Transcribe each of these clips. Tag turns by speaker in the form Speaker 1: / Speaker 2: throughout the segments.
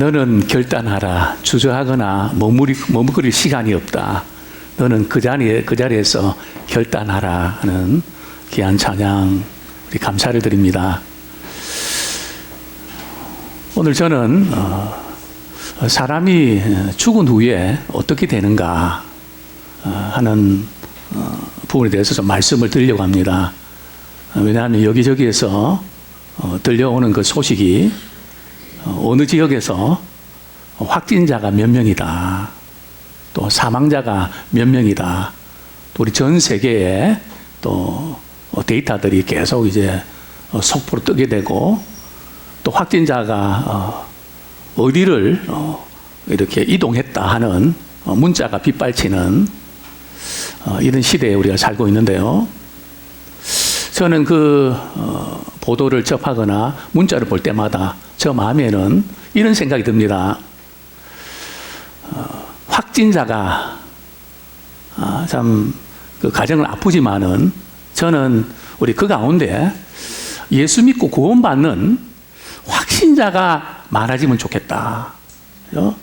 Speaker 1: 너는 결단하라. 주저하거나 머무를 시간이 없다. 너는 그 자리에서 결단하라 하는 귀한 찬양, 우리 감사를 드립니다. 오늘 저는 사람이 죽은 후에 어떻게 되는가 하는 부분에 대해서 좀 말씀을 드리려고 합니다. 왜냐하면 여기저기에서 들려오는 그 소식이 어느 지역에서 확진자가 몇 명이다, 또 사망자가 몇 명이다, 또 우리 전 세계에 또 데이터들이 계속 이제 속보로 뜨게 되고, 또 확진자가 어디를 이렇게 이동했다 하는 문자가 빗발치는 이런 시대에 우리가 살고 있는데요. 저는 그 보도를 접하거나 문자를 볼 때마다 저 마음에는 이런 생각이 듭니다. 확진자가 참 그 가정은 아프지만은 저는 우리 그 가운데 예수 믿고 구원받는 확신자가 많아지면 좋겠다. 그죠?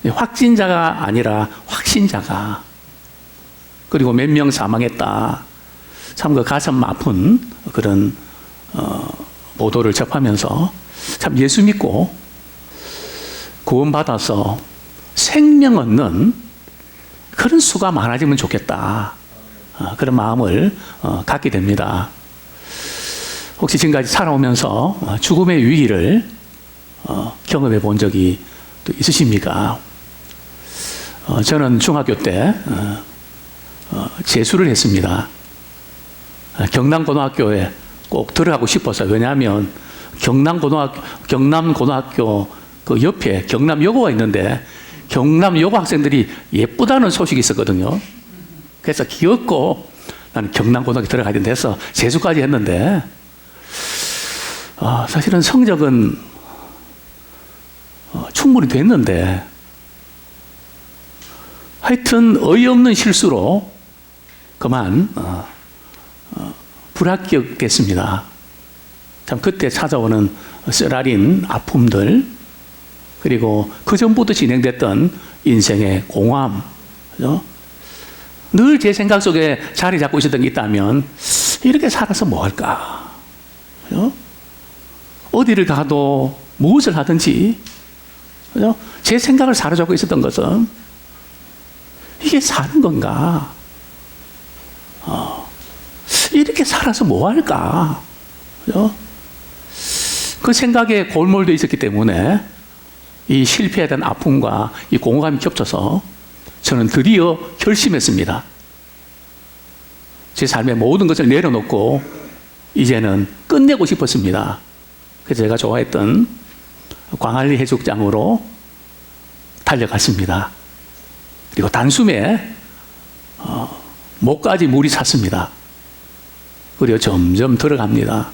Speaker 1: 확진자가 아니라 확신자가. 그리고 몇 명 사망했다. 참 그 가슴 아픈 그런 보도를 접하면서 참 예수 믿고 구원받아서 생명 얻는 그런 수가 많아지면 좋겠다. 그런 마음을 갖게 됩니다. 혹시 지금까지 살아오면서 죽음의 위기를 경험해 본 적이 또 있으십니까? 저는 중학교 때 재수를 했습니다. 경남고등학교에 꼭 들어가고 싶어서. 왜냐하면 경남고등학교 그 옆에 경남여고가 있는데 경남여고 학생들이 예쁘다는 소식이 있었거든요. 그래서 귀엽고 나는 경남고등학교 들어가야 된다 해서 재수까지 했는데 사실은 성적은 충분히 됐는데 하여튼 어이없는 실수로 그만 불합격됐습니다. 참 그때 찾아오는 쓰라린 아픔들, 그리고 그 전부터 진행됐던 인생의 공허함, 늘 제 생각 속에 자리 잡고 있었던 게 있다면 이렇게 살아서 뭐 할까? 어디를 가도 무엇을 하든지 제 생각을 사로잡고 있었던 것은 이게 사는 건가? 이렇게 살아서 뭐 할까? 그 생각에 골몰되어 있었기 때문에 이 실패에 대한 아픔과 이 공허감이 겹쳐서 저는 드디어 결심했습니다. 제 삶의 모든 것을 내려놓고 이제는 끝내고 싶었습니다. 그래서 제가 좋아했던 광안리 해수욕장으로 달려갔습니다. 그리고 단숨에 목까지 물이 찼습니다. 그리고 점점 들어갑니다.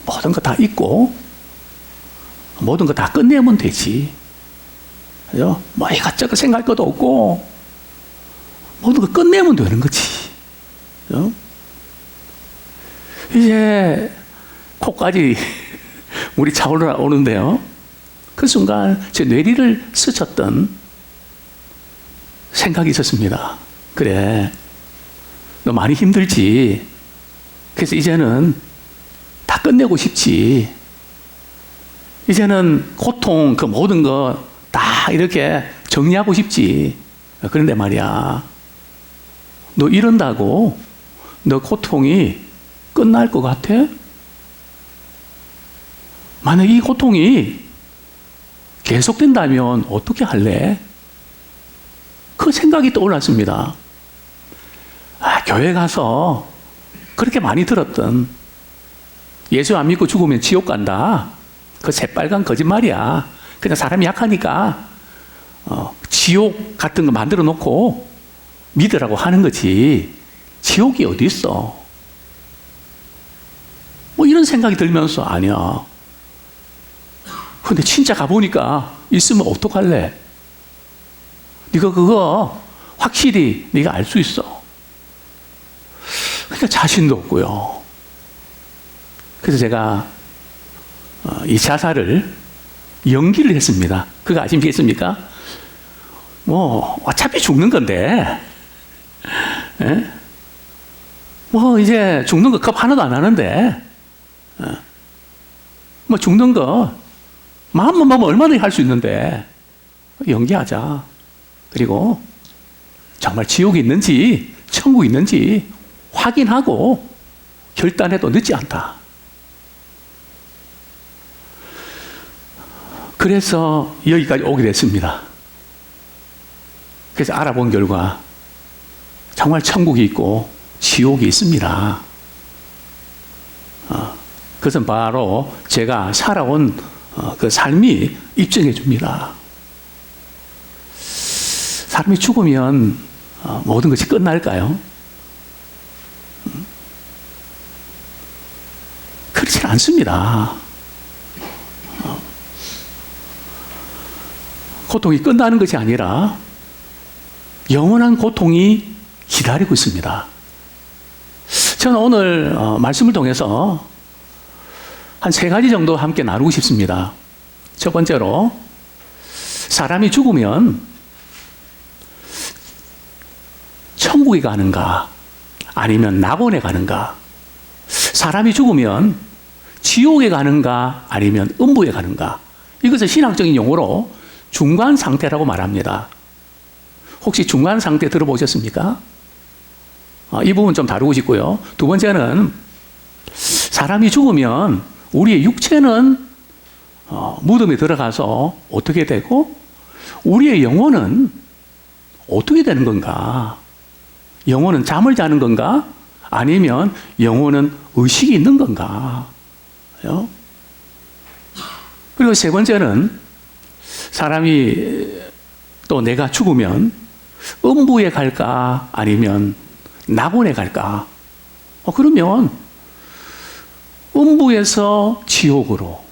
Speaker 1: 모든 거 다 잊고 모든 거 다 끝내면 되지. 뭐 이것저것 생각할 것도 없고 모든 거 끝내면 되는 거지. 이제 코까지 물이 차올라 오는데요. 그 순간 제 뇌리를 스쳤던 생각이 있었습니다. 그래, 너 많이 힘들지. 그래서 이제는 다 끝내고 싶지. 이제는 고통 그 모든 거 다 이렇게 정리하고 싶지. 그런데 말이야, 너 이런다고 너 고통이 끝날 것 같아? 만약 이 고통이 계속된다면 어떻게 할래? 그 생각이 떠올랐습니다. 교회 가서 그렇게 많이 들었던 예수 안 믿고 죽으면 지옥 간다. 그 새빨간 거짓말이야. 그냥 사람이 약하니까 지옥 같은 거 만들어 놓고 믿으라고 하는 거지. 지옥이 어디 있어? 뭐 이런 생각이 들면서 아니야. 근데 진짜 가보니까 있으면 어떡할래? 네가 그거 확실히 네가 알 수 있어. 그러니까 자신도 없고요. 그래서 제가 이 자살을 연기를 했습니다. 그거 아시겠습니까? 뭐 어차피 죽는 건데, 예? 뭐 이제 죽는 거 겁 하나도 안 하는데, 뭐 죽는 거 마음만 먹으면 얼마든지 할 수 있는데 연기하자. 그리고 정말 지옥이 있는지 천국이 있는지 확인하고 결단해도 늦지 않다. 그래서 여기까지 오게 됐습니다. 그래서 알아본 결과 정말 천국이 있고 지옥이 있습니다. 그것은 바로 제가 살아온 그 삶이 입증해 줍니다. 사람이 죽으면 모든 것이 끝날까요? 그렇지 않습니다. 고통이 끝나는 것이 아니라 영원한 고통이 기다리고 있습니다. 저는 오늘 말씀을 통해서 한 3가지 정도 함께 나누고 싶습니다. 첫 번째로, 사람이 죽으면 천국에 가는가 아니면 낙원에 가는가, 사람이 죽으면 지옥에 가는가 아니면 음부에 가는가, 이것을 신학적인 용어로 중간 상태라고 말합니다. 혹시 중간 상태 들어보셨습니까? 이 부분 좀 다루고 싶고요. 두 번째는, 사람이 죽으면 우리의 육체는 무덤에 들어가서 어떻게 되고 우리의 영혼은 어떻게 되는 건가? 영혼은 잠을 자는 건가? 아니면 영혼은 의식이 있는 건가? 그리고 세 번째는, 사람이 또 내가 죽으면 음부에 갈까 아니면 낙원에 갈까? 그러면 음부에서 지옥으로,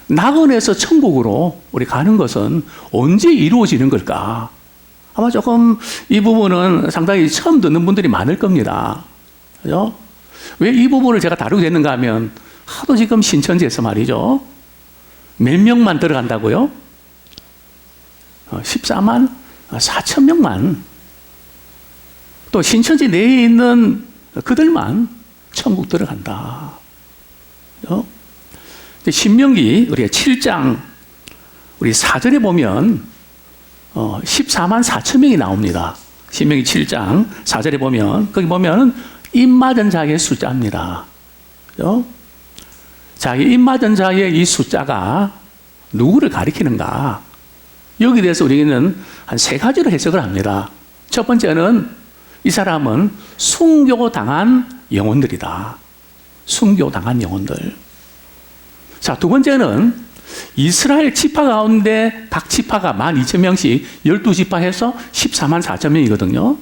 Speaker 1: 낙원에서 천국으로 우리 가는 것은 언제 이루어지는 걸까? 아마 조금 이 부분은 상당히 처음 듣는 분들이 많을 겁니다. 그죠? 왜 이 부분을 제가 다루게 됐는가 하면, 하도 지금 신천지에서 말이죠, 몇 명만 들어간다고요? 14만 4천 명만, 또 신천지 내에 있는 그들만 천국 들어간다. 신명기 우리가 7장 우리 4절에 보면 14만 4천 명이 나옵니다. 신명기 7장 4절에 보면, 거기 보면 입 맞은 자의 숫자입니다. 자, 이 입 맞은 자의 이 숫자가 누구를 가리키는가? 여기에 대해서 우리는 한 3가지로 해석을 합니다. 첫 번째는, 이 사람은 순교당한 영혼들이다. 순교당한 영혼들. 자, 두 번째는, 이스라엘 지파 가운데 각 지파가 12,000명씩 12지파 해서 14만 4천 명이거든요.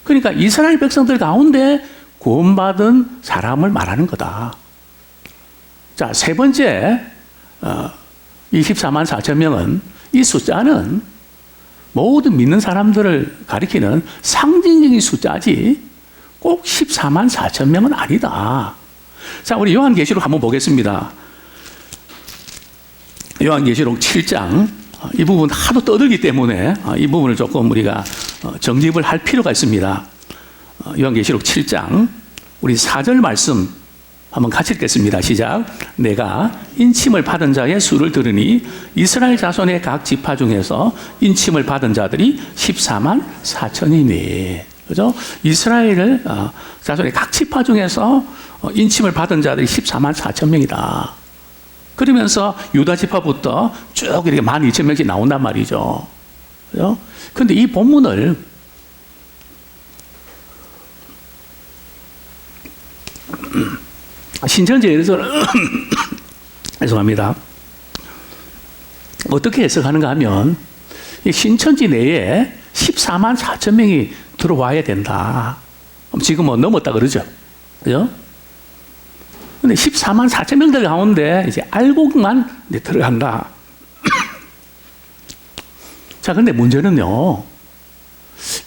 Speaker 1: 그러니까 이스라엘 백성들 가운데 구원받은 사람을 말하는 거다. 자, 세 번째, 24만 4천 명은, 이 숫자는 모든 믿는 사람들을 가리키는 상징적인 숫자지 꼭 14만 4천 명은 아니다. 자, 우리 요한계시록 한번 보겠습니다. 요한계시록 7장, 이 부분 하도 떠들기 때문에 이 부분을 조금 우리가 정립을 할 필요가 있습니다. 요한계시록 7장 우리 4절 말씀 한번 같이 읽겠습니다. 시작. 내가 인침을 받은 자의 수를 들으니 이스라엘 자손의 각 지파 중에서 인침을 받은 자들이 14만 4천이니. 그죠? 이스라엘 자손의 각 지파 중에서 인침을 받은 자들이 14만 4천 명이다. 그러면서 유다 지파부터 쭉 이렇게 12,000명씩 나온단 말이죠. 그죠? 근데 이 본문을 신천지에서는 죄송합니다. 어떻게 해석하는가 하면, 신천지 내에 14만 4천 명이 들어와야 된다. 지금 뭐 넘었다 그러죠. 그죠? 근데 14만 4천 명들 가운데 이제 알곡만 들어간다. 자, 근데 문제는요,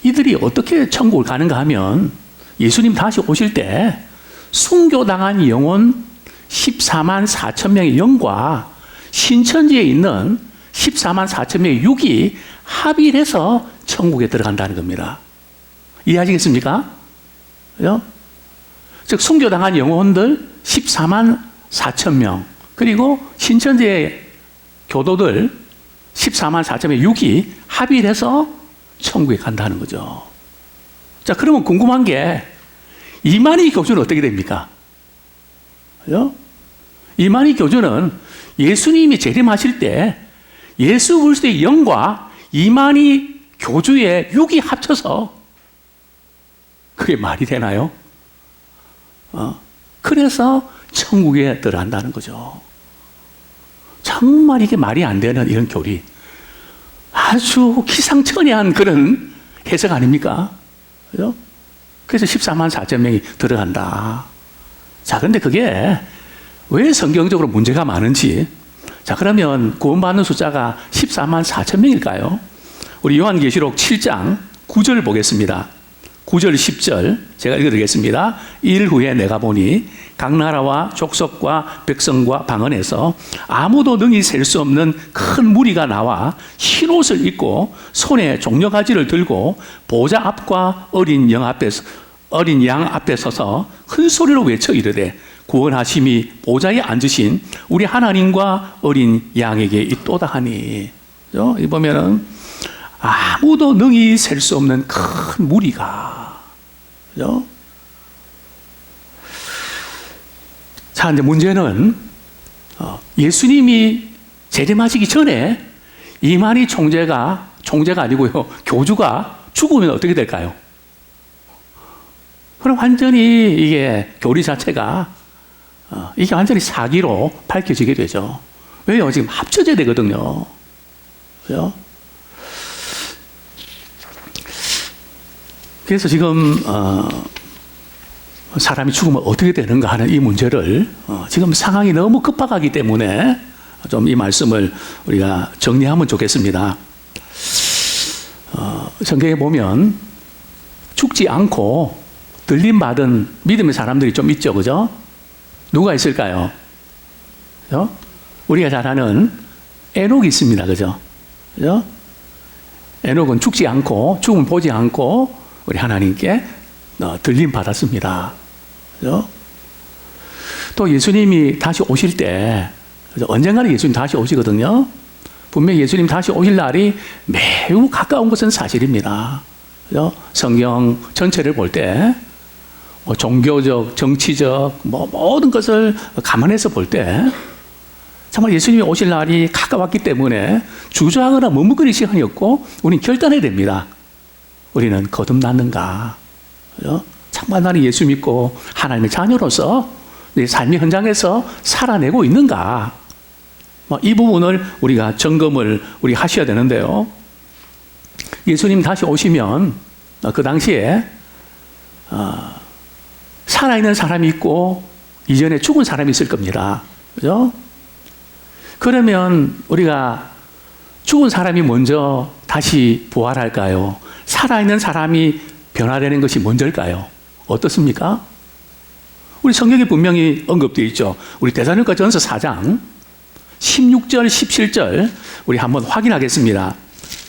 Speaker 1: 이들이 어떻게 천국을 가는가 하면, 예수님 다시 오실 때 순교당한 영혼 14만 4천 명의 영과 신천지에 있는 14만 4천 명의 육이 합의를 해서 천국에 들어간다는 겁니다. 이해하시겠습니까? 그죠? 즉 순교당한 영혼들 14만 4천 명, 그리고 신천지의 교도들 14만 4천 명의 육이 합의를 해서 천국에 간다는 거죠. 자, 그러면 궁금한 게 이만희 교주는 어떻게 됩니까? 그죠? 이만희 교주는 예수님이 재림하실 때 예수 그리스도의 영과 이만희 교주의 육이 합쳐서 그게 말이 되나요? 그래서 천국에 들어간다는 거죠. 정말 이게 말이 안 되는 이런 교리. 아주 기상천외한 그런 해석 아닙니까? 그죠? 그래서 14만 4천 명이 들어간다. 자, 그런데 그게 왜 성경적으로 문제가 많은지. 자, 그러면 구원받는 숫자가 14만 4천 명일까요? 우리 요한계시록 7장 9절 보겠습니다. 9절 10절 제가 읽어드리겠습니다. 일 후에 내가 보니 각 나라와 족속과 백성과 방언에서 아무도 능히 셀 수 없는 큰 무리가 나와 흰 옷을 입고 손에 종려가지를 들고 보좌 앞과 어린 양 앞에 서서 큰 소리로 외쳐 이르되 구원하심이 보좌에 앉으신 우리 하나님과 어린 양에게 있도다 하니. 이 보면은 아무도 능히 셀 수 없는 큰 무리가. 그죠? 자, 이제 문제는 예수님이 재림하시기 전에 이만희 총재가 아니고요, 교주가 죽으면 어떻게 될까요? 그럼 완전히 이게 교리 자체가 이게 완전히 사기로 밝혀지게 되죠. 왜요? 지금 합쳐져야 되거든요. 그죠? 그래서 지금 사람이 죽으면 어떻게 되는가 하는 이 문제를 지금 상황이 너무 급박하기 때문에 좀 이 말씀을 우리가 정리하면 좋겠습니다. 성경에 보면 죽지 않고 들림받은 믿음의 사람들이 좀 있죠. 그죠? 누가 있을까요? 그죠? 우리가 잘 아는 에녹이 있습니다. 그죠? 그죠? 에녹은 죽지 않고, 죽음을 보지 않고, 우리 하나님께 들림 받았습니다. 그죠? 또 예수님이 다시 오실 때, 언젠가는 예수님 다시 오시거든요. 분명히 예수님 다시 오실 날이 매우 가까운 것은 사실입니다. 그죠? 성경 전체를 볼 때, 종교적, 정치적, 모든 것을 감안해서 볼 때, 정말 예수님이 오실 날이 가까웠기 때문에 주저하거나 머뭇거릴 시간이 없고, 우리는 결단해야 됩니다. 우리는 거듭났는가? 그죠? 정말 나는 예수 믿고 하나님의 자녀로서 내 삶의 현장에서 살아내고 있는가? 이 부분을 우리가 점검을 우리 하셔야 되는데요. 예수님 다시 오시면 그 당시에 살아있는 사람이 있고 이전에 죽은 사람이 있을 겁니다. 그죠? 그러면 우리가 죽은 사람이 먼저 다시 부활할까요? 살아있는 사람이 변화되는 것이 먼저일까요? 어떻습니까? 우리 성경에 분명히 언급되어 있죠. 우리 데살로니가전서 4장 16절, 17절 우리 한번 확인하겠습니다.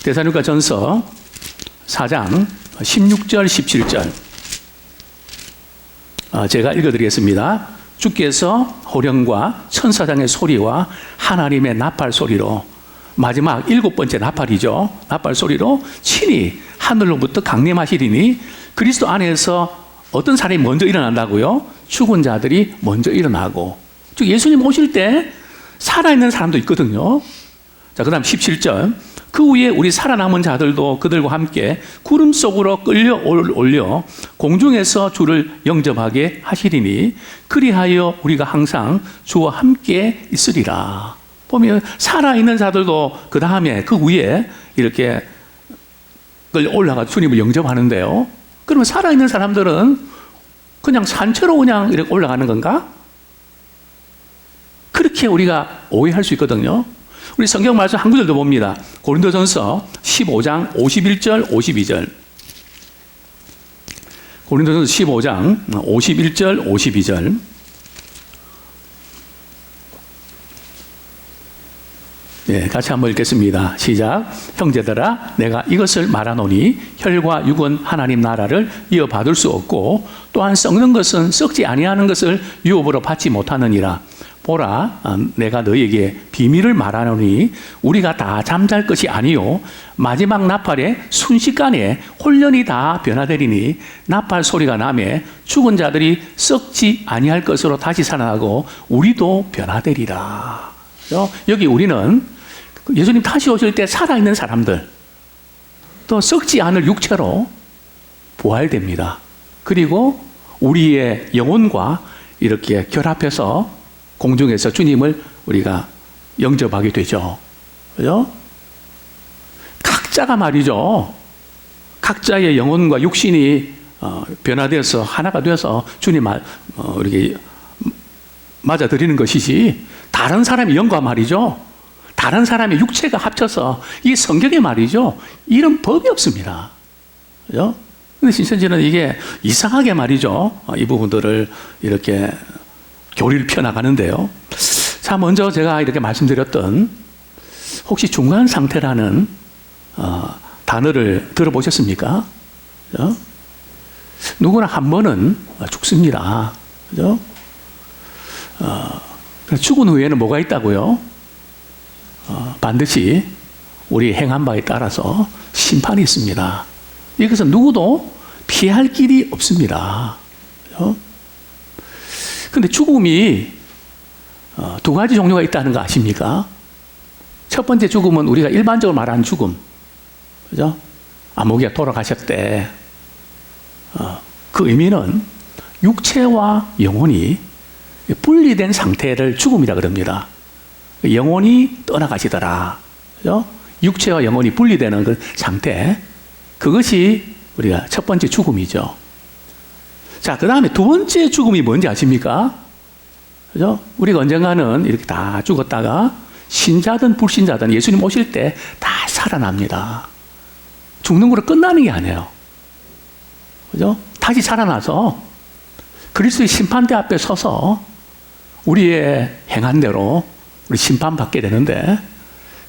Speaker 1: 데살로니가전서 4장 16절, 17절 제가 읽어드리겠습니다. 주께서 호령과 천사장의 소리와 하나님의 나팔 소리로, 마지막 7번째 나팔이죠. 나팔 소리로 친히 하늘로부터 강림하시리니 그리스도 안에서 어떤 사람이 먼저 일어난다고요? 죽은 자들이 먼저 일어나고. 즉 예수님 오실 때 살아있는 사람도 있거든요. 자, 그 다음 17절. 그 후에 우리 살아남은 자들도 그들과 함께 구름 속으로 끌려 올려 공중에서 주를 영접하게 하시리니 그리하여 우리가 항상 주와 함께 있으리라. 보면 살아있는 자들도 그 다음에 그 위에 이렇게 끌려 올라가 주님을 영접하는데요. 그러면 살아있는 사람들은 그냥 산채로 그냥 이렇게 올라가는 건가? 그렇게 우리가 오해할 수 있거든요. 우리 성경 말씀 한 구절 더 봅니다. 고린도전서 15장 51절 52절. 고린도전서 15장 51절 52절. 네, 같이 한번 읽겠습니다. 시작. 형제들아, 내가 이것을 말하노니 혈과 육은 하나님 나라를 이어받을 수 없고 또한 썩는 것은 썩지 아니하는 것을 유업으로 받지 못하느니라. 보라, 내가 너희에게 비밀을 말하노니 우리가 다 잠잘 것이 아니요 마지막 나팔에 순식간에 홀연히 다 변화되리니 나팔 소리가 나매 죽은 자들이 썩지 아니할 것으로 다시 살아나고 우리도 변화되리라. 여기 우리는 예수님 다시 오실 때 살아있는 사람들, 또 썩지 않을 육체로 부활됩니다. 그리고 우리의 영혼과 이렇게 결합해서 공중에서 주님을 우리가 영접하게 되죠. 그죠? 각자가 말이죠. 각자의 영혼과 육신이 변화되어서 하나가 되어서 주님 이렇게 맞아들이는 것이지, 다른 사람의 영과 말이죠. 다른 사람의 육체가 합쳐서 이 성경에 말이죠. 이런 법이 없습니다. 그죠? 근데 신천지는 이게 이상하게 말이죠. 이 부분들을 이렇게 교리를 펴나가는데요. 자, 먼저 제가 이렇게 말씀드렸던 혹시 중간 상태라는 단어를 들어보셨습니까? 그죠? 누구나 한 번은 죽습니다. 그죠? 죽은 후에는 뭐가 있다고요? 반드시 우리 행한 바에 따라서 심판이 있습니다. 이것은 누구도 피할 길이 없습니다. 그죠? 근데 죽음이 두 가지 종류가 있다는 거 아십니까? 첫 번째 죽음은 우리가 일반적으로 말하는 죽음. 그죠? 아무개가 돌아가셨대. 그 의미는 육체와 영혼이 분리된 상태를 죽음이라 그럽니다. 영혼이 떠나가시더라. 그죠? 육체와 영혼이 분리되는 그 상태. 그것이 우리가 첫 번째 죽음이죠. 자, 그 다음에 두 번째 죽음이 뭔지 아십니까? 그죠? 우리가 언젠가는 이렇게 다 죽었다가 신자든 불신자든 예수님 오실 때 다 살아납니다. 죽는 거로 끝나는 게 아니에요. 그죠? 다시 살아나서 그리스도의 심판대 앞에 서서 우리의 행한 대로 우리 심판받게 되는데,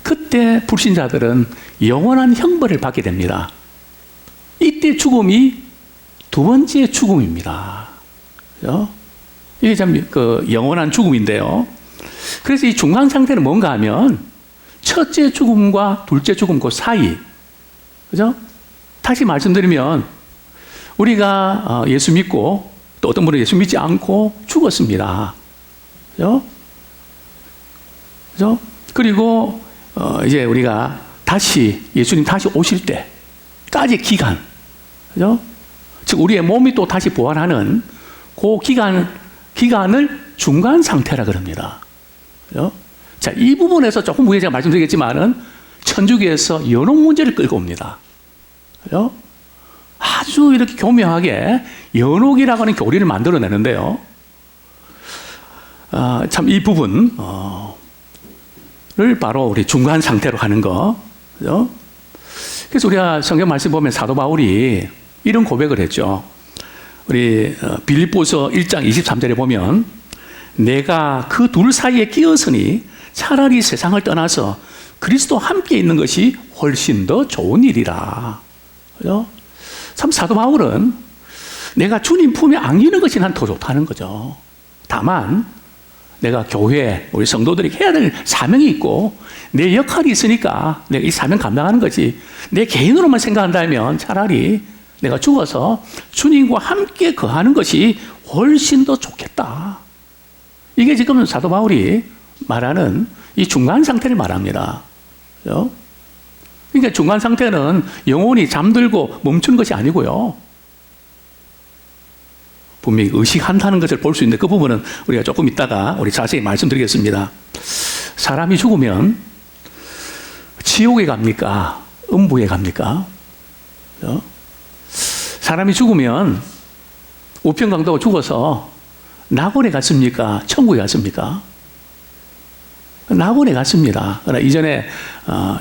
Speaker 1: 그때 불신자들은 영원한 형벌을 받게 됩니다. 이때 죽음이 두 번째 죽음입니다. 그죠? 이게 참 영원한 죽음인데요. 그래서 이 중간 상태는 뭔가 하면 첫째 죽음과 둘째 죽음 그 사이. 그죠? 다시 말씀드리면 우리가 예수 믿고 또 어떤 분은 예수 믿지 않고 죽었습니다. 그죠? 그죠? 그리고 이제 우리가 다시 예수님 다시 오실 때까지 기간. 그죠? 즉 우리의 몸이 또 다시 부활하는 그 기간을 중간 상태라 그럽니다. 그죠? 자, 이 부분에서 조금 후에 제가 말씀드리겠지만은 천주교에서 연옥 문제를 끌고 옵니다. 그죠? 아주 이렇게 교묘하게 연옥이라고 하는 교리를 만들어내는데요. 참 이 부분을 바로 우리 중간 상태로 하는 거. 그죠? 그래서 우리가 성경 말씀 보면 사도 바울이 이런 고백을 했죠. 우리 빌립보서 1장 23절에 보면 내가 그 둘 사이에 끼었으니 차라리 세상을 떠나서 그리스도 함께 있는 것이 훨씬 더 좋은 일이라. 그죠? 참 사도 바울은 내가 주님 품에 안기는 것이 난 더 좋다는 거죠. 다만 내가 교회 우리 성도들이 해야 될 사명이 있고 내 역할이 있으니까 내가 이 사명 감당하는 거지, 내 개인으로만 생각한다면 차라리 내가 죽어서 주님과 함께 거하는 것이 훨씬 더 좋겠다. 이게 지금 사도 바울이 말하는 이 중간 상태를 말합니다. 그죠? 그러니까 중간 상태는 영혼이 잠들고 멈추는 것이 아니고요. 분명히 의식한다는 것을 볼 수 있는데 그 부분은 우리가 조금 이따가 우리 자세히 말씀드리겠습니다. 사람이 죽으면 지옥에 갑니까? 음부에 갑니까? 그죠? 사람이 죽으면 우편강도가 죽어서 낙원에 갔습니까? 천국에 갔습니까? 낙원에 갔습니다. 그러나 이전에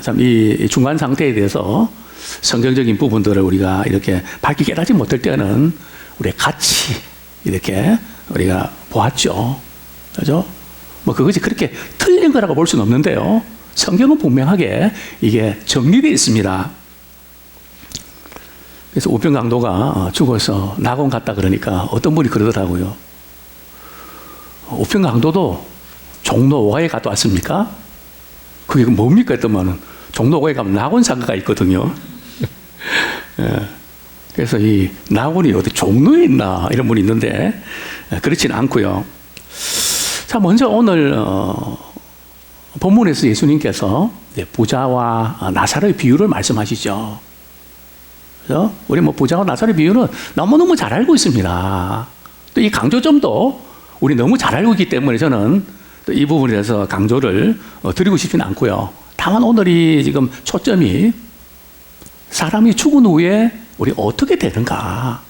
Speaker 1: 참 이 중간 상태에 대해서 성경적인 부분들을 우리가 이렇게 밝히 깨닫지 못할 때는 우리 같이 이렇게 우리가 보았죠. 그죠? 뭐 그것이 그렇게 틀린 거라고 볼 수는 없는데요. 성경은 분명하게 이게 정리되어 있습니다. 그래서 우편 강도가 죽어서 낙원 갔다 그러니까 어떤 분이 그러더라고요. 우편 강도도 종로 5가에 갔다 왔습니까? 그게 뭡니까 했더만은 종로 5가에 가면 낙원 상가가 있거든요. 그래서 이 낙원이 어디 종로에 있나 이런 분이 있는데 그렇지는 않고요. 자, 먼저 오늘 본문에서 예수님께서 부자와 나사로의 비유를 말씀하시죠. 그래서 우리 부자와 나사로의 비유는 너무너무 잘 알고 있습니다. 또 이 강조점도 우리 너무 잘 알고 있기 때문에 저는 또 이 부분에 대해서 강조를 드리고 싶지는 않고요. 다만 오늘이 지금 초점이 사람이 죽은 후에 우리 어떻게 되는가.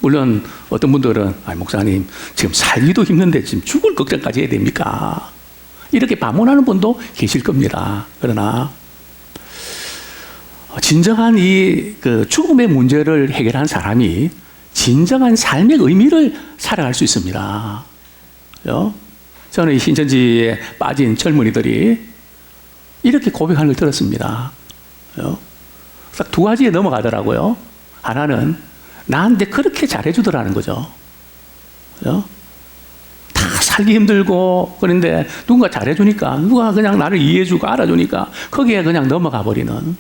Speaker 1: 물론 어떤 분들은 목사님 지금 살기도 힘든데 지금 죽을 걱정까지 해야 됩니까? 이렇게 반문하는 분도 계실 겁니다. 그러나 진정한 이 죽음의 문제를 해결한 사람이 진정한 삶의 의미를 살아갈 수 있습니다. 저는 이 신천지에 빠진 젊은이들이 이렇게 고백하는 걸 들었습니다. 딱 두 가지에 넘어가더라고요. 하나는 나한테 그렇게 잘해주더라는 거죠. 다 살기 힘들고 그런데 누군가 잘해주니까, 누가 그냥 나를 이해해주고 알아주니까 거기에 그냥 넘어가 버리는.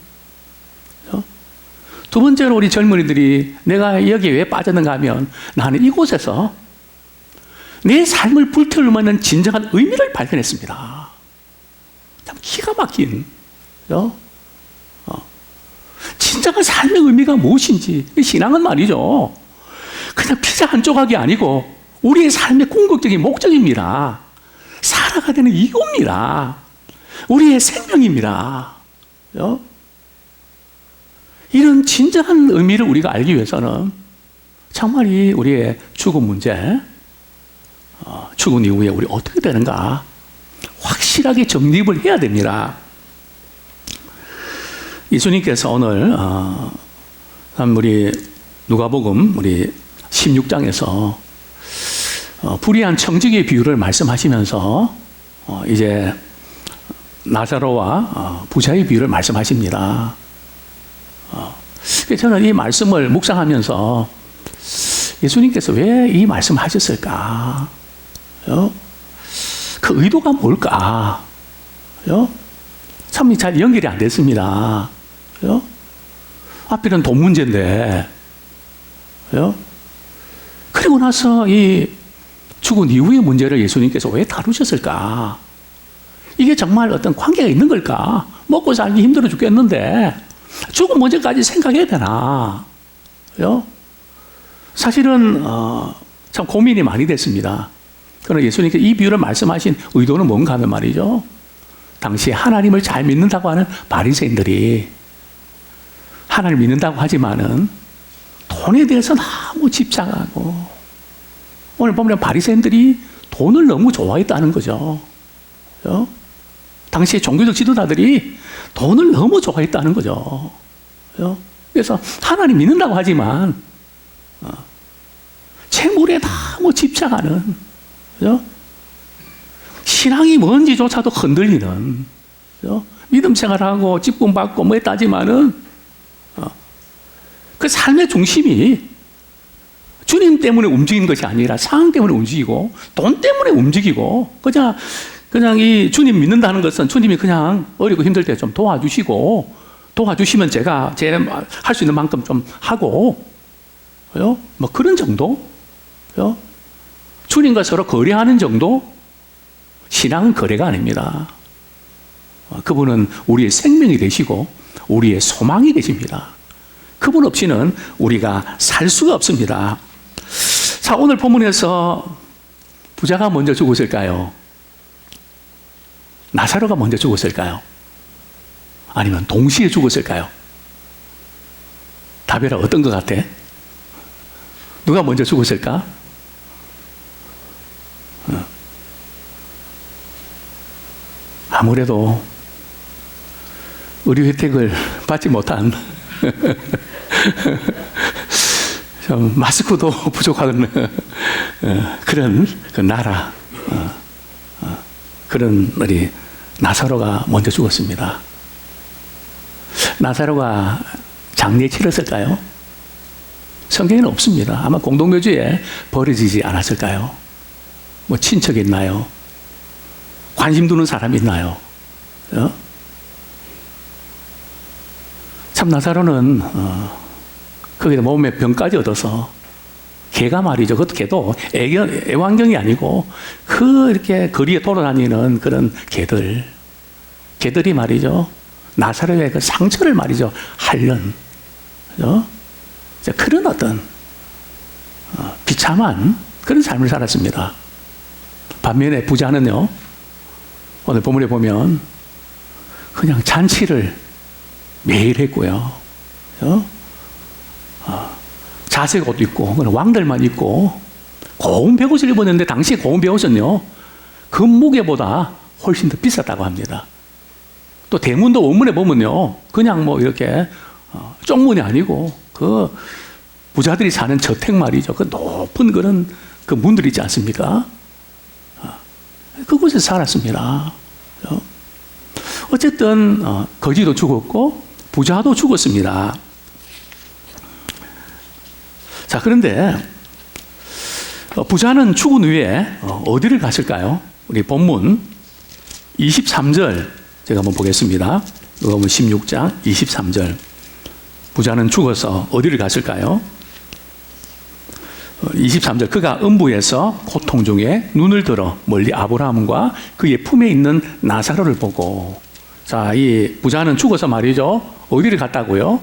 Speaker 1: 두 번째로 우리 젊은이들이 내가 여기에 왜 빠졌는가 하면 나는 이곳에서 내 삶을 불태우는 진정한 의미를 발견했습니다. 참 기가 막힌, 진정한 삶의 의미가 무엇인지. 신앙은 말이죠, 그냥 피자 한 조각이 아니고 우리의 삶의 궁극적인 목적입니다. 살아가는 이유입니다. 우리의 생명입니다. 이런 진정한 의미를 우리가 알기 위해서는 정말 우리의 죽음 문제, 죽은 이후에 우리 어떻게 되는가 확실하게 정립을 해야 됩니다. 예수님께서 오늘 우리 누가복음 우리 16장에서 불의한 청지기의 비유를 말씀하시면서 이제 나사로와 부자의 비유를 말씀하십니다. 저는 이 말씀을 묵상하면서 예수님께서 왜 이 말씀을 하셨을까? 그 의도가 뭘까? 참 잘 연결이 안 됐습니다. 앞에는 돈 문제인데, 그리고 나서 이 죽은 이후의 문제를 예수님께서 왜 다루셨을까? 이게 정말 어떤 관계가 있는 걸까? 먹고 살기 힘들어 죽겠는데 죽은 문제까지 생각해야 되나? 사실은 참 고민이 많이 됐습니다. 그러나 예수님께서 이 비유를 말씀하신 의도는 뭔가 하면 말이죠, 당시 하나님을 잘 믿는다고 하는 바리새인들이 하나님을 믿는다고 하지만은 돈에 대해서 너무 집착하고, 오늘 보면 바리새인들이 돈을 너무 좋아했다는 거죠. 당시 종교적 지도자들이 돈을 너무 좋아했다는 거죠. 그래서 하나님 믿는다고 하지만 재물에 너무 집착하는, 신앙이 뭔지조차도 흔들리는, 믿음 생활하고 직분 받고 뭐 했다지만은 그 삶의 중심이 주님 때문에 움직이는 것이 아니라 상황 때문에 움직이고 돈 때문에 움직이고, 그냥 이 주님 믿는다는 것은 주님이 그냥 어리고 힘들 때 좀 도와주시고, 도와주시면 제가 제 할 수 있는 만큼 좀 하고, 뭐 그런 정도? 주님과 서로 거래하는 정도? 신앙은 거래가 아닙니다. 그분은 우리의 생명이 되시고 우리의 소망이 되십니다. 그분 없이는 우리가 살 수가 없습니다. 자, 오늘 본문에서 부자가 먼저 죽었을까요? 나사로가 먼저 죽었을까요? 아니면 동시에 죽었을까요? 답이라 어떤 것 같아? 누가 먼저 죽었을까? 아무래도 의료 혜택을 받지 못한 좀 마스크도 부족한 그런 그 나라, 그런 우리 나사로가 먼저 죽었습니다. 나사로가 장례 치렀을까요? 성경에는 없습니다. 아마 공동묘지에 버려지지 않았을까요? 뭐 친척이 있나요? 관심 두는 사람이 있나요? 참 나사로는 거기다 몸에 병까지 얻어서 개가 말이죠. 그것도 개도 애완경이 아니고 이렇게 거리에 돌아다니는 그런 개들이 말이죠. 나사로의 그 상처를 말이죠. 핥는 그런 어떤 비참한 그런 삶을 살았습니다. 반면에 부자는요. 오늘 본문에 보면 그냥 잔치를 매일 했고요. 자색 옷 입고 왕들만 입고 고운 베옷을 입었는데 당시 고운 베옷은요 금무게보다 훨씬 더 비쌌다고 합니다. 또 대문도 원문에 보면요 그냥 뭐 이렇게 쪽문이 아니고 그 부자들이 사는 저택 말이죠. 그 높은 그런 그 문들 있지 않습니까? 그곳에서 살았습니다. 어쨌든 거지도 죽었고 부자도 죽었습니다. 자, 그런데 부자는 죽은 후에 어디를 갔을까요? 우리 본문 23절 제가 한번 보겠습니다. 누가복음 16장 23절. 부자는 죽어서 어디를 갔을까요? 23절. 그가 음부에서 고통 중에 눈을 들어 멀리 아브라함과 그의 품에 있는 나사로를 보고. 자, 이 부자는 죽어서 말이죠. 어디를 갔다고요?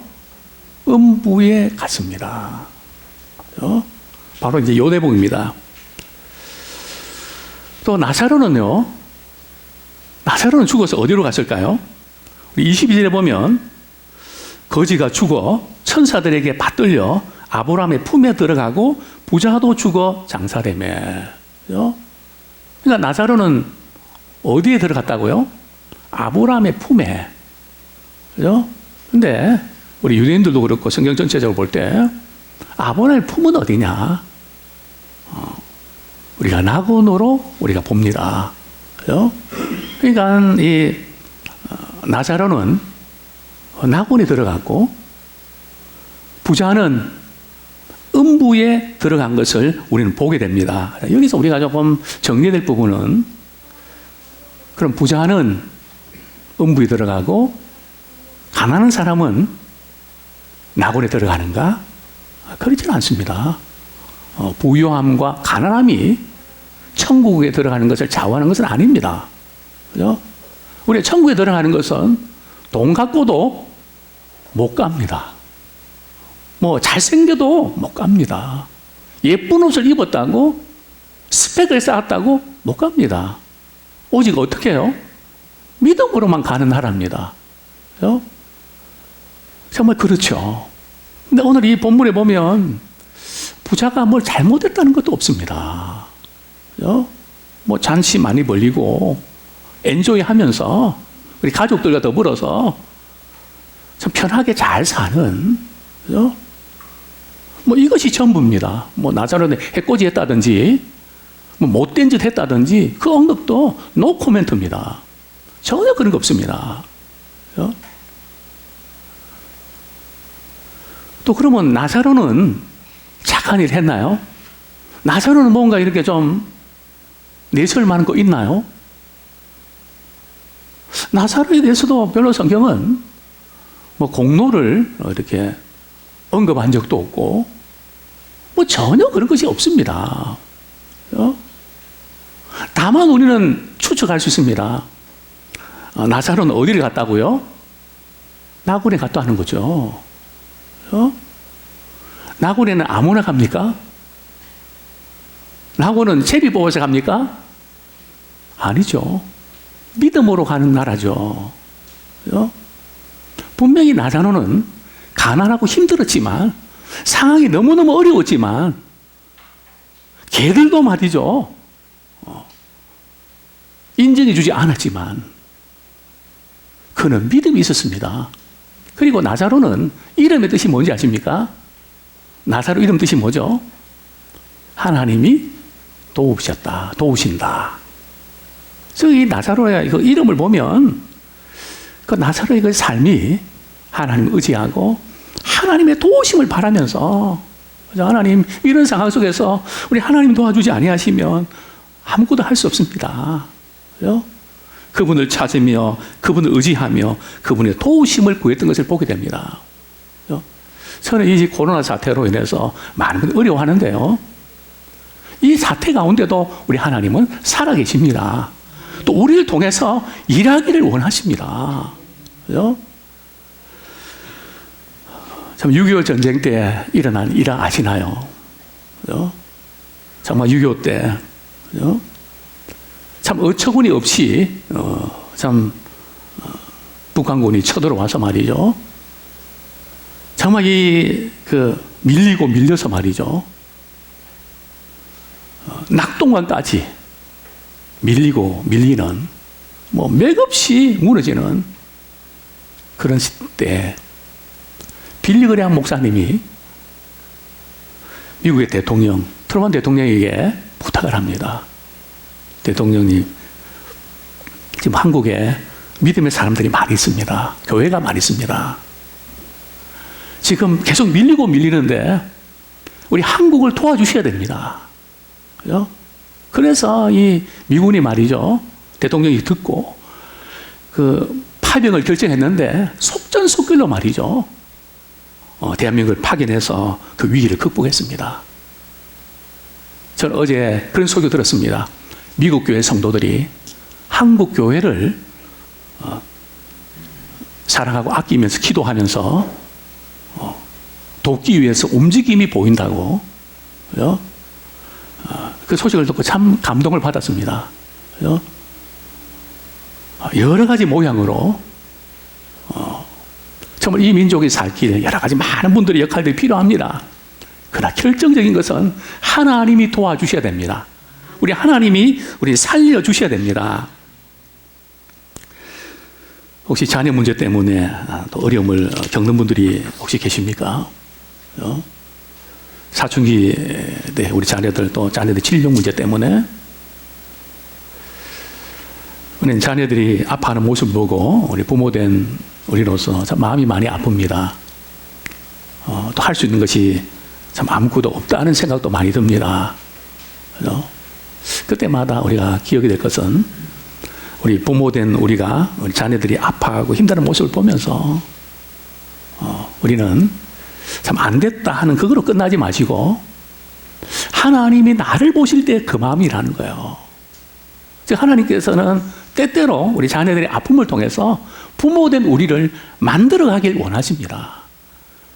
Speaker 1: 음부에 갔습니다. 바로 이제 요 대목입니다. 또 나사로는 죽어서 어디로 갔을까요? 22절에 보면 거지가 죽어 천사들에게 받들려 아브라함의 품에 들어가고 부자도 죽어 장사되매. 그러니까 나사로는 어디에 들어갔다고요? 아브라함의 품에. 그죠? 근데 우리 유대인들도 그렇고 성경 전체적으로 볼 때 아브라함의 품은 어디냐? 우리가 낙원으로 우리가 봅니다. 그죠? 그러니까 이 나사로는 낙원에 들어갔고 부자는 음부에 들어간 것을 우리는 보게 됩니다. 여기서 우리가 조금 정리될 부분은 그럼 부자는 음부에 들어가고 가난한 사람은 낙원에 들어가는가? 그렇지는 않습니다. 부유함과 가난함이 천국에 들어가는 것을 좌우하는 것은 아닙니다. 그죠? 우리 천국에 들어가는 것은 돈 갖고도 못 갑니다. 뭐 잘생겨도 못 갑니다. 예쁜 옷을 입었다고 스펙을 쌓았다고 못 갑니다. 오직 어떻게 해요? 믿음으로만 가는 나라입니다. 그죠? 정말 그렇죠. 근데 오늘 이 본문에 보면 부자가 뭘 잘못했다는 것도 없습니다. 그죠? 뭐 잔치 많이 벌리고 엔조이 하면서 우리 가족들과 더불어서 참 편하게 잘 사는, 그죠? 뭐 이것이 전부입니다. 뭐 나사로는 해코지 했다든지 뭐 못된 짓 했다든지 그 언급도 노 코멘트입니다. 전혀 그런 거 없습니다. 그죠? 또 그러면 나사로는 착한 일 했나요? 나사로는 뭔가 이렇게 좀 내세울 만한 거 있나요? 나사로에 대해서도 별로 성경은 뭐 공로를 이렇게 언급한 적도 없고 뭐 전혀 그런 것이 없습니다. 다만 우리는 추측할 수 있습니다. 나사로는 어디를 갔다고요? 낙원에 갔다 하는 거죠. 낙원에는 아무나 갑니까? 낙원은 제비 뽑아서 갑니까? 아니죠. 믿음으로 가는 나라죠. 분명히 나사로는 가난하고 힘들었지만 상황이 너무너무 어려웠지만 걔들도 말이죠. 인정해 주지 않았지만 그는 믿음이 있었습니다. 그리고 나사로는 이름의 뜻이 뭔지 아십니까? 나사로 이름 뜻이 뭐죠? 하나님이 도우셨다, 도우신다. 저기 나사로의 그 이름을 보면 그 나사로의 그 삶이 하나님을 의지하고 하나님의 도우심을 바라면서, 하나님 이런 상황 속에서 우리 하나님 도와주지 아니하시면 아무것도 할 수 없습니다. 그죠? 그분을 찾으며 그분을 의지하며 그분의 도우심을 구했던 것을 보게 됩니다. 그죠? 저는 이 코로나 사태로 인해서 많은 분들이 어려워하는데요. 이 사태 가운데도 우리 하나님은 살아계십니다. 또 우리를 통해서 일하기를 원하십니다. 그죠? 참 6.25 전쟁 때 일어난 일 아시나요? 그죠? 정말 6.25 때, 그죠? 참 어처구니 없이 북한군이 쳐들어와서 말이죠. 정말 밀리고 밀려서 말이죠. 낙동강까지 밀리고 밀리는 맥없이 무너지는 그런 시대, 빌리그레함 목사님이 미국의 대통령, 트럼프 대통령에게 부탁을 합니다. 대통령님, 지금 한국에 믿음의 사람들이 많이 있습니다. 교회가 많이 있습니다. 지금 계속 밀리고 밀리는데 우리 한국을 도와주셔야 됩니다. 그죠? 그래서 이 미군이 말이죠, 대통령이 듣고 그 파병을 결정했는데 속전속결로 말이죠, 대한민국을 파견해서 그 위기를 극복했습니다. 저는 어제 그런 소식 들었습니다. 미국 교회 성도들이 한국 교회를 사랑하고 아끼면서 기도하면서 돕기 위해서 움직임이 보인다고, 그죠? 그 소식을 듣고 참 감동을 받았습니다. 그죠? 여러 가지 모양으로 정말 이 민족이 살길 여러 가지 많은 분들의 역할들이 필요합니다. 그러나 결정적인 것은 하나님이 도와주셔야 됩니다. 우리 하나님이 우리 살려주셔야 됩니다. 혹시 자녀 문제 때문에 또 어려움을 겪는 분들이 혹시 계십니까? 사춘기 때 우리 자녀들, 또 자녀들 진료 문제 때문에 자녀들이 아파하는 모습을 보고 우리 부모된 우리로서 참 마음이 많이 아픕니다. 또 할 수 있는 것이 참 아무것도 없다는 생각도 많이 듭니다. 그때마다 우리가 기억이 될 것은 우리 부모된 우리 자녀들이 아파하고 힘든 모습을 보면서 우리는 참 안 됐다 하는 그거로 끝나지 마시고 하나님이 나를 보실 때 그 마음이라는 거예요. 즉 하나님께서는 때때로 우리 자녀들의 아픔을 통해서 부모된 우리를 만들어가길 원하십니다.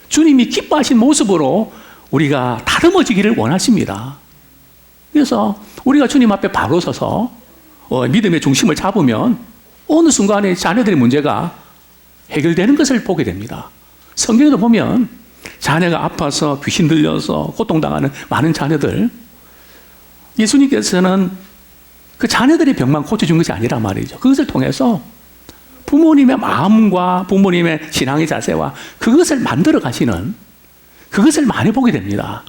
Speaker 1: 주님이 기뻐하신 모습으로 우리가 다듬어지기를 원하십니다. 그래서 우리가 주님 앞에 바로 서서 믿음의 중심을 잡으면 어느 순간에 자녀들의 문제가 해결되는 것을 보게 됩니다. 성경에도 보면 자녀가 아파서 귀신 들려서 고통당하는 많은 자녀들, 예수님께서는 그 자녀들의 병만 고쳐준 것이 아니란 말이죠. 그것을 통해서 부모님의 마음과 부모님의 신앙의 자세와 그것을 만들어 가시는, 그것을 많이 보게 됩니다.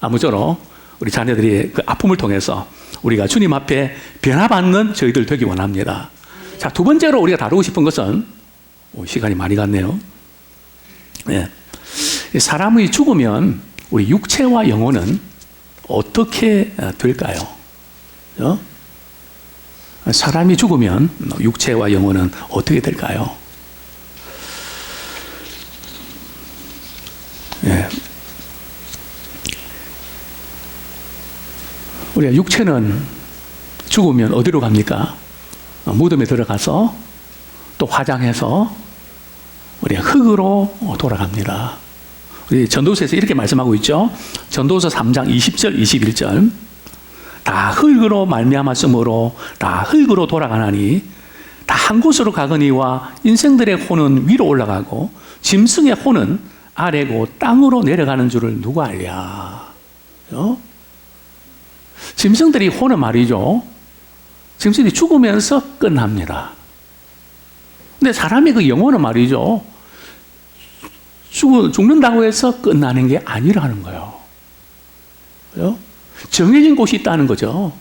Speaker 1: 아무쪼록 우리 자녀들이 그 아픔을 통해서 우리가 주님 앞에 변화받는 저희들 되기 원합니다. 자, 두 번째로 우리가 다루고 싶은 것은, 시간이 많이 갔네요. 네. 사람이 죽으면 우리 육체와 영혼은 어떻게 될까요? 사람이 죽으면 육체와 영혼은 어떻게 될까요? 네. 우리가 육체는 죽으면 어디로 갑니까? 무덤에 들어가서 또 화장해서 우리가 흙으로 돌아갑니다. 우리 전도서에서 이렇게 말씀하고 있죠. 전도서 3장 20절 21절, 다 흙으로 말미암았으므로 다 흙으로 돌아가나니 다 한 곳으로 가거니와 인생들의 혼은 위로 올라가고 짐승의 혼은 아래고 땅으로 내려가는 줄을 누가 알랴. 짐승들이 혼은 말이죠, 짐승들이 죽으면서 끝납니다. 근데 사람의 그 영혼은 말이죠, 죽는다고 해서 끝나는 게 아니라는 거예요. 그죠? 정해진 곳이 있다는 거죠.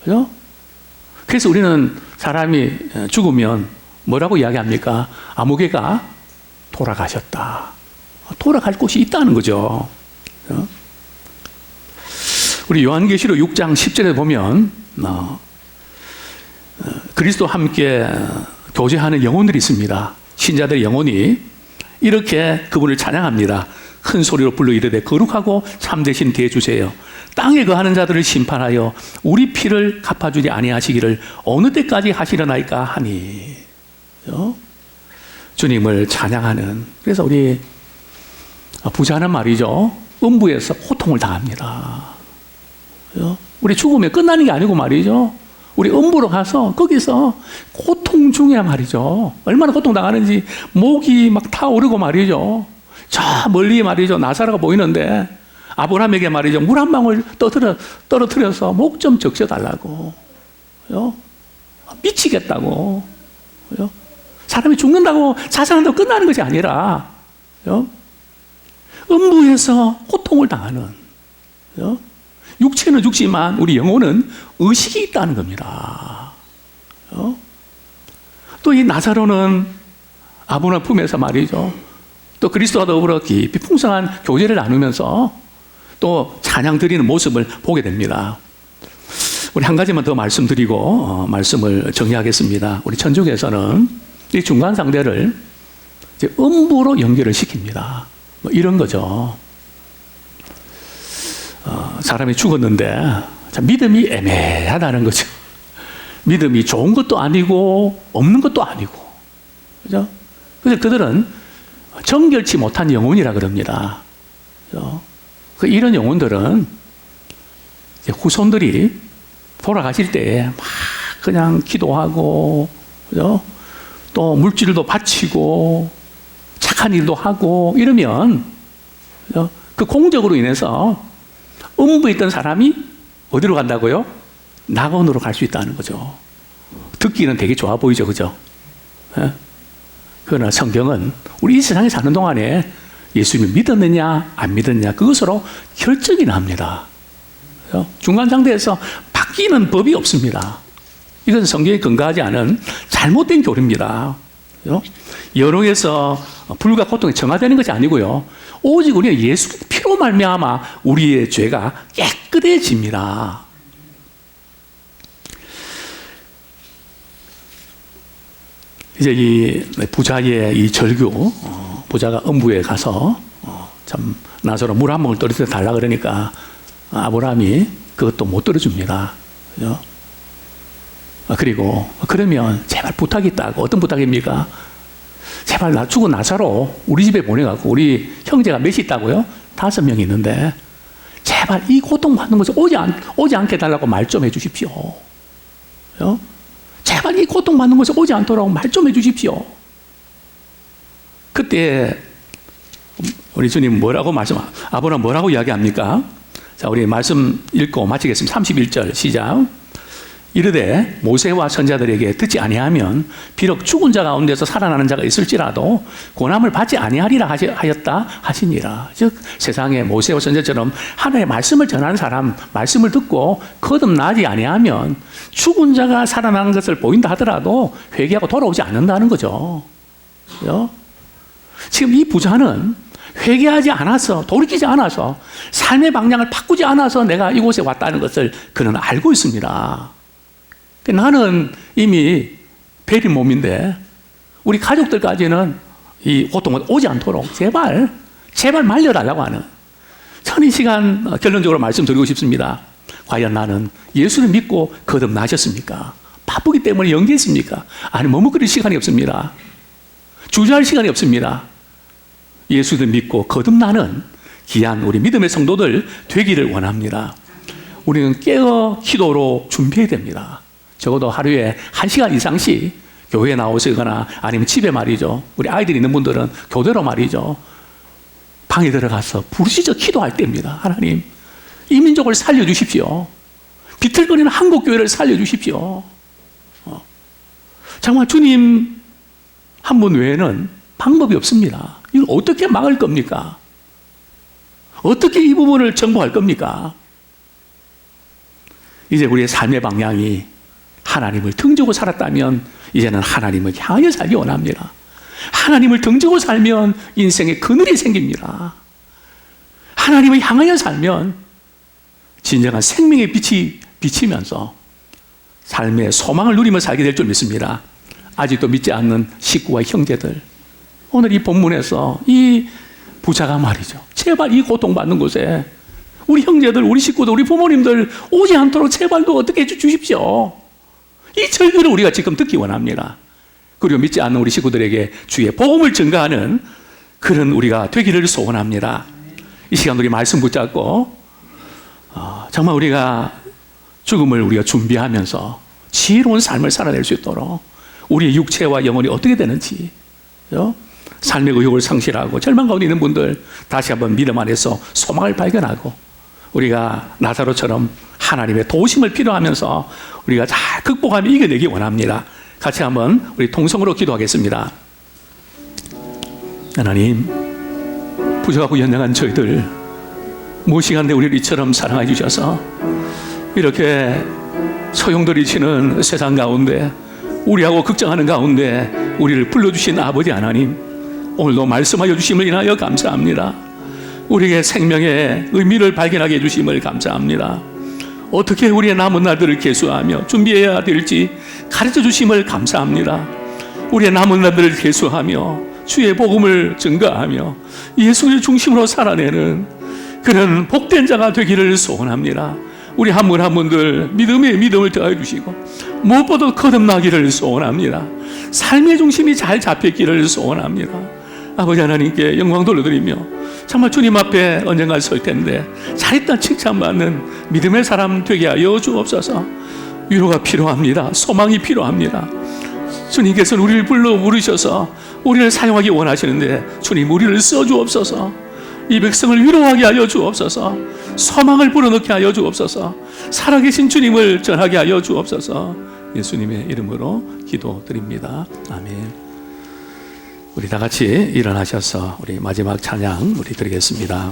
Speaker 1: 그죠? 그래서 우리는 사람이 죽으면 뭐라고 이야기합니까? 아무개가 돌아가셨다. 돌아갈 곳이 있다는 거죠. 우리 요한계시록 6장 10절에 보면 그리스도와 함께 교제하는 영혼들이 있습니다. 신자들의 영혼이 이렇게 그분을 찬양합니다. 큰 소리로 불러 이르되 거룩하고 참되신 대주세요. 땅에 거하는 자들을 심판하여 우리 피를 갚아주지 아니하시기를 어느 때까지 하시려나이까 하니. 주님을 찬양하는. 그래서 우리 부자는 말이죠, 음부에서 고통을 당합니다. 우리 죽으면 끝나는 게 아니고 말이죠, 우리 음부로 가서 거기서 고통 중에 말이죠, 얼마나 고통당하는지 목이 막 타오르고 말이죠, 저 멀리 말이죠 나사로가 보이는데 아브라함에게 말이죠 물 한 방울 떨어뜨려서 목 좀 적셔달라고, 미치겠다고. 사람이 죽는다고 자살한다고 끝나는 것이 아니라 음부에서 고통을 당하는, 육체는 죽지만 우리 영혼은 의식이 있다는 겁니다. 또 이 나사로는 아브라함 품에서 말이죠, 또 그리스도와 더불어 깊이 풍성한 교제를 나누면서 또 찬양 드리는 모습을 보게 됩니다. 우리 한 가지만 더 말씀드리고 말씀을 정리하겠습니다. 우리 천주교에서는 이 중간 상대를 이제 음부로 연결을 시킵니다. 뭐 이런 거죠. 사람이 죽었는데 믿음이 애매하다는 거죠. 믿음이 좋은 것도 아니고 없는 것도 아니고, 그죠? 그래서 그들은 정결치 못한 영혼이라 그럽니다. 그죠? 이런 영혼들은 이제 후손들이 돌아가실 때 막 그냥 기도하고, 그죠? 또 물질도 바치고 착한 일도 하고 이러면, 그죠? 그 공적으로 인해서 음부에 있던 사람이 어디로 간다고요? 낙원으로 갈 수 있다는 거죠. 듣기는 되게 좋아 보이죠, 그죠? 예? 그러나 성경은 우리 이 세상에 사는 동안에 예수님을 믿었느냐 안 믿었느냐 그것으로 결정이 납니다. 그죠? 중간 상태에서 바뀌는 법이 없습니다. 이것은 성경에 근거하지 않은 잘못된 교리입니다. 그죠? 연옥에서 불과 고통이 정화되는 것이 아니고요, 오직 우리는 예수 피로 말미암아 우리의 죄가 깨끗해집니다. 이제 이 부자의 이 절규, 부자가 음부에 가서 참 나사로 물 한 모금 떨어뜨려 달라 그러니까 아브라함이 그것도 못 떨어줍니다. 그죠? 그리고 그러면 제발 부탁이 있다고. 어떤 부탁입니까? 제발 나 죽은 나사로 우리 집에 보내갖고, 우리 형제가 몇이 있다고요? 5명이 있는데 제발 이 고통받는 것을 오지 않게 해달라고 말 좀 해주십시오. 제발 이 고통받는 것을 오지 않도록 말 좀 해주십시오. 그때 우리 주님 뭐라고 아브라함 뭐라고 이야기합니까? 자, 우리 말씀 읽고 마치겠습니다. 31절 시작. 이르되 모세와 선자들에게 듣지 아니하면 비록 죽은 자 가운데서 살아나는 자가 있을지라도 고난을 받지 아니하리라 하였다 하시니라. 즉 세상에 모세와 선자처럼 하나님의 말씀을 전하는 사람, 말씀을 듣고 거듭나지 아니하면 죽은 자가 살아나는 것을 보인다 하더라도 회개하고 돌아오지 않는다는 거죠. 그죠? 지금 이 부자는 회개하지 않아서, 돌이키지 않아서, 삶의 방향을 바꾸지 않아서 내가 이곳에 왔다는 것을 그는 알고 있습니다. 나는 이미 베린 몸인데 우리 가족들까지는 이 고통은 오지 않도록 제발 말려달라고 하는, 저는 이 시간 결론적으로 말씀드리고 싶습니다. 과연 나는 예수를 믿고 거듭나셨습니까? 바쁘기 때문에 연기했습니까? 아니, 머뭇거릴 시간이 없습니다. 주저할 시간이 없습니다. 예수를 믿고 거듭나는 귀한 우리 믿음의 성도들 되기를 원합니다. 우리는 깨어 기도로 준비해야 됩니다. 적어도 하루에 1시간 이상씩 교회에 나오시거나 아니면 집에 말이죠, 우리 아이들이 있는 분들은 교대로 말이죠, 방에 들어가서 부르짖어 기도할 때입니다. 하나님, 이 민족을 살려주십시오. 비틀거리는 한국교회를 살려주십시오. 정말 주님 한 분 외에는 방법이 없습니다. 이걸 어떻게 막을 겁니까? 어떻게 이 부분을 정복할 겁니까? 이제 우리의 삶의 방향이 하나님을 등지고 살았다면 이제는 하나님을 향하여 살기 원합니다. 하나님을 등지고 살면 인생에 그늘이 생깁니다. 하나님을 향하여 살면 진정한 생명의 빛이 비치면서 삶의 소망을 누리며 살게 될 줄 믿습니다. 아직도 믿지 않는 식구와 형제들, 오늘 이 본문에서 이 부자가 말이죠, 제발 이 고통받는 곳에 우리 형제들, 우리 식구들, 우리 부모님들 오지 않도록 제발 또 어떻게 해주십시오. 이 절기를 우리가 지금 듣기 원합니다. 그리고 믿지 않는 우리 식구들에게 주의 복음을 증가하는 그런 우리가 되기를 소원합니다. 이 시간 우리 말씀 붙잡고 정말 우리가 죽음을 우리가 준비하면서 지혜로운 삶을 살아낼 수 있도록 우리의 육체와 영혼이 어떻게 되는지, 삶의 의욕을 상실하고 절망 가운데 있는 분들 다시 한번 믿음 안에서 소망을 발견하고 우리가 나사로처럼 하나님의 도우심을 필요하면서 우리가 잘 극복하며 이겨내기 원합니다. 같이 한번 우리 통성으로 기도하겠습니다. 하나님, 부족하고 연약한 저희들 무시간대 우리를 이처럼 사랑해 주셔서 이렇게 소용돌이치는 세상 가운데 우리하고 걱정하는 가운데 우리를 불러주신 아버지 하나님, 오늘도 말씀하여 주심을 인하여 감사합니다. 우리에게 생명의 의미를 발견하게 해주심을 감사합니다. 어떻게 우리의 남은 날들을 계수하며 준비해야 될지 가르쳐 주심을 감사합니다. 우리의 남은 날들을 계수하며 주의 복음을 증거하며 예수를 중심으로 살아내는 그런 복된 자가 되기를 소원합니다. 우리 한 분 한 분들 믿음에 믿음을 더해 주시고 무엇보다 거듭나기를 소원합니다. 삶의 중심이 잘 잡혔기를 소원합니다. 아버지 하나님께 영광 돌려드리며 정말 주님 앞에 언젠가 설 텐데 잘했다 칭찬받는 믿음의 사람 되게 하여 주옵소서. 위로가 필요합니다. 소망이 필요합니다. 주님께서는 우리를 불러 부르셔서 우리를 사용하기 원하시는데 주님 우리를 써주옵소서. 이 백성을 위로하게 하여 주옵소서. 소망을 불어넣게 하여 주옵소서. 살아계신 주님을 전하게 하여 주옵소서. 예수님의 이름으로 기도드립니다. 아멘. 우리 다 같이 일어나셔서 우리 마지막 찬양 우리 드리겠습니다.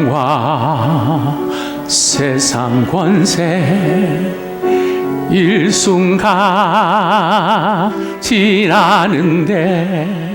Speaker 1: 부귀영화 세상 권세 일순간 지나는데